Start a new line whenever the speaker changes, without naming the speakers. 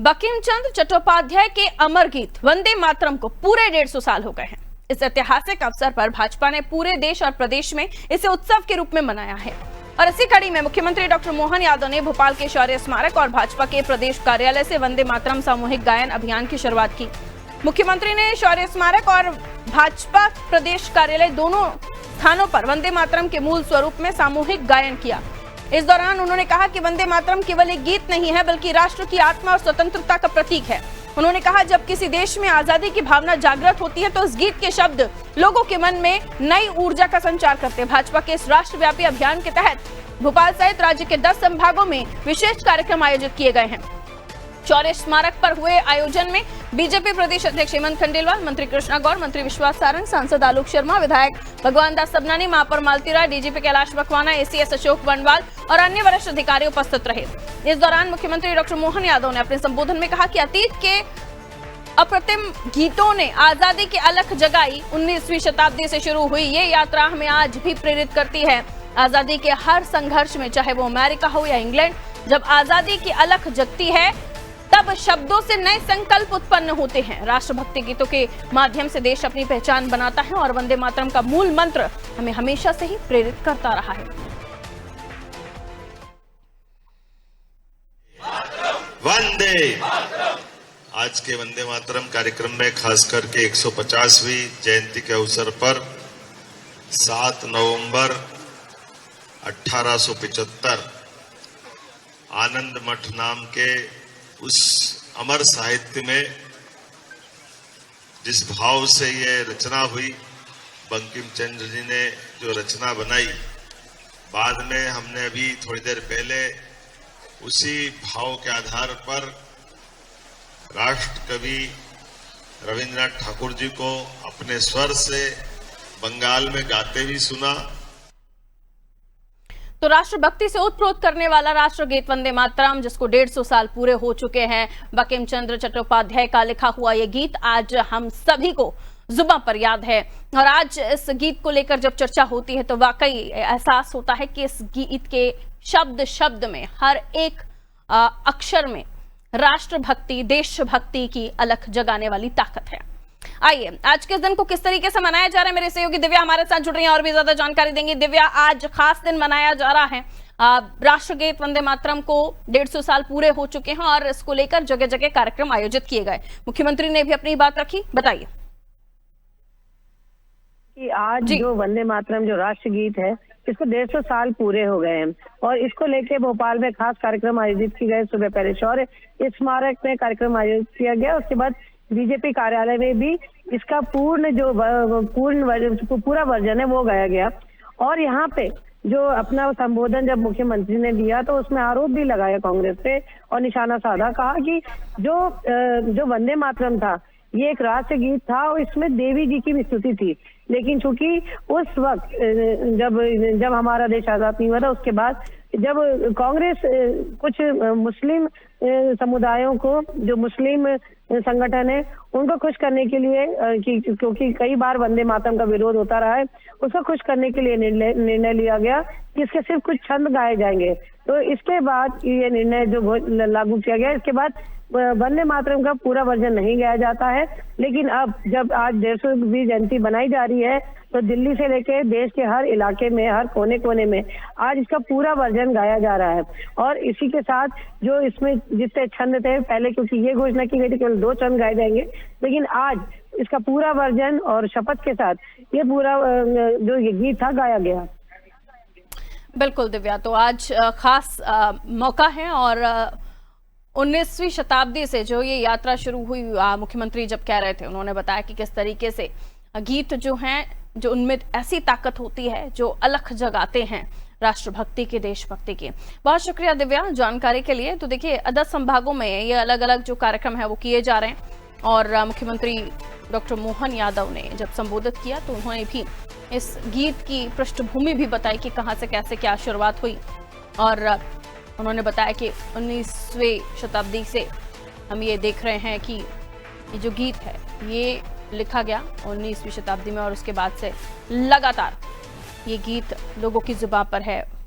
बंकिम चंद्र चट्टोपाध्याय के अमर गीत वंदे मातरम को पूरे 150 साल हो गए हैं। इस ऐतिहासिक अवसर पर भाजपा ने पूरे देश और प्रदेश में इसे उत्सव के रूप में मनाया है और इसी कड़ी में मुख्यमंत्री डॉक्टर मोहन यादव ने भोपाल के शौर्य स्मारक और भाजपा के प्रदेश कार्यालय से वंदे मातरम सामूहिक गायन अभियान की शुरुआत की। मुख्यमंत्री ने शौर्य स्मारक और भाजपा प्रदेश कार्यालय दोनों स्थानों पर वंदे मातरम के मूल स्वरूप में सामूहिक गायन किया। इस दौरान उन्होंने कहा कि वंदे मातरम केवल एक गीत नहीं है बल्कि राष्ट्र की आत्मा और स्वतंत्रता का प्रतीक है। उन्होंने कहा जब किसी देश में आजादी की भावना जागृत होती है तो इस गीत के शब्द लोगों के मन में नई ऊर्जा का संचार करते हैं। भाजपा के इस राष्ट्रव्यापी अभियान के तहत भोपाल सहित राज्य के 10 संभागों में विशेष कार्यक्रम आयोजित किए गए हैं। शौर्य स्मारक पर हुए आयोजन में बीजेपी प्रदेश अध्यक्ष हेमंत खंडेलवाल, मंत्री कृष्णा गौर, मंत्री विश्वास सारंग, सांसद आलोक शर्मा, विधायक भगवान दास सबनानी, महापौर मालती राय, डीजीपी कैलाश मकवाना, एसीएस अशोक वनवाल और अन्य वरिष्ठ अधिकारी उपस्थित रहे। इस दौरान मुख्यमंत्री डॉक्टर मोहन यादव ने अपने संबोधन में कहा कि अतीत के अप्रतिम गीतों ने आजादी की अलख जगाई। 19वीं शताब्दी से शुरू हुई ये यात्रा हमें आज भी प्रेरित करती है। आजादी के हर संघर्ष में, चाहे वो अमेरिका हो या इंग्लैंड, जब आजादी की अलख जगती है तब शब्दों से नए संकल्प उत्पन्न होते हैं। राष्ट्रभक्ति गीतों के माध्यम से देश अपनी पहचान बनाता है और वंदे मातरम का मूल मंत्र हमें हमेशा से ही प्रेरित करता रहा है।
वंदे आज के वंदे मातरम कार्यक्रम में खास करके 150वीं जयंती के अवसर पर 7 नवंबर 1875 आनंद मठ नाम के उस अमर साहित्य में जिस भाव से ये रचना हुई, बंकिम चंद्र जी ने जो रचना बनाई, बाद में हमने अभी थोड़ी देर पहले उसी भाव के आधार पर राष्ट्र कवि रविंद्रनाथ ठाकुर जी को अपने स्वर से बंगाल में गाते भी सुना।
तो राष्ट्रभक्ति से उत्प्रोत करने वाला राष्ट्रगीत वंदे मातरम, जिसको 150 साल पूरे हो चुके हैं, बंकिम चंद्र चट्टोपाध्याय का लिखा हुआ ये गीत आज हम सभी को जुबां पर याद है। और आज इस गीत को लेकर जब चर्चा होती है तो वाकई एहसास होता है कि इस गीत के शब्द शब्द में, हर एक अक्षर में राष्ट्रभक्ति, देशभक्ति की अलख जगाने वाली ताकत है। आइए आज के दिन को किस तरीके से मनाया जा रहा है, मेरे सहयोगी दिव्या हमारे साथ जुड़ रही हैं और भी ज्यादा जानकारी देंगी। दिव्या, आज खास दिन मनाया जा रहा है, राष्ट्रगीत वंदे मातरम को 150 साल पूरे हो चुके हैं और इसको लेकर जगह जगह कार्यक्रम आयोजित किए गए। मुख्यमंत्री ने भी अपनी बात रखी, बताइए।
कि आज जो वंदे मातरम जो राष्ट्रगीत है, इसको 150 साल पूरे हो गए हैं और इसको लेके भोपाल में खास कार्यक्रम आयोजित किए गए। सुबह पहले शौर्य स्मारक में कार्यक्रम आयोजित किया गया, उसके बाद बीजेपी कार्यालय में भी इसका पूरा वर्जन है वो गाया गया। और यहाँ पे जो अपना संबोधन जब मुख्यमंत्री ने दिया तो उसमें आरोप भी लगाया कांग्रेस पे और निशाना साधा, कहा कि जो वंदे मातरम था ये एक राष्ट्र गीत था और इसमें देवी जी की भी स्तुति थी, लेकिन चूंकि उस वक्त जब हमारा देश आजाद नहीं हुआ था, उसके बाद जब कांग्रेस कुछ मुस्लिम समुदायों को, जो मुस्लिम संगठन है, उनको खुश करने के लिए क्योंकि कई बार वंदे मातरम का विरोध होता रहा है, उसको खुश करने के लिए निर्णय लिया गया कि इसके सिर्फ कुछ छंद गाए जाएंगे। तो इसके बाद ये निर्णय जो लागू किया गया, इसके बाद वंदे मातरम का पूरा वर्जन नहीं गाया जाता है। लेकिन अब जब आज 150वीं जयंती बनाई जा रही है तो दिल्ली से लेकर देश के हर इलाके में, हर कोने कोने में आज इसका पूरा वर्जन गाया जा रहा है। और इसी के साथ जो इसमें जितने छंद थे पहले, क्योंकि ये घोषणा की गई थी केवल 2 छंद गाए जाएंगे, लेकिन आज इसका पूरा वर्जन और शपथ के साथ ये पूरा जो ये गीत था गाया गया।
बिल्कुल दिव्या, तो आज खास मौका है और 19वीं शताब्दी से जो ये यात्रा शुरू हुई, मुख्यमंत्री जब कह रहे थे, उन्होंने बताया कि किस तरीके से गीत जो हैं, जो उनमें ऐसी ताकत होती है जो अलख जगाते हैं राष्ट्रभक्ति की, देशभक्ति की। बहुत शुक्रिया दिव्या जानकारी के लिए। तो देखिए 10 संभागों में ये अलग अलग जो कार्यक्रम है वो किए जा रहे हैं और मुख्यमंत्री डॉक्टर मोहन यादव ने जब संबोधित किया तो उन्होंने भी इस गीत की पृष्ठभूमि भी बताई कि कहाँ से कैसे क्या शुरुआत हुई। और उन्होंने बताया कि 19वीं शताब्दी से हम ये देख रहे हैं कि ये जो गीत है ये लिखा गया 19वीं शताब्दी में और उसके बाद से लगातार ये गीत लोगों की जुबान पर है।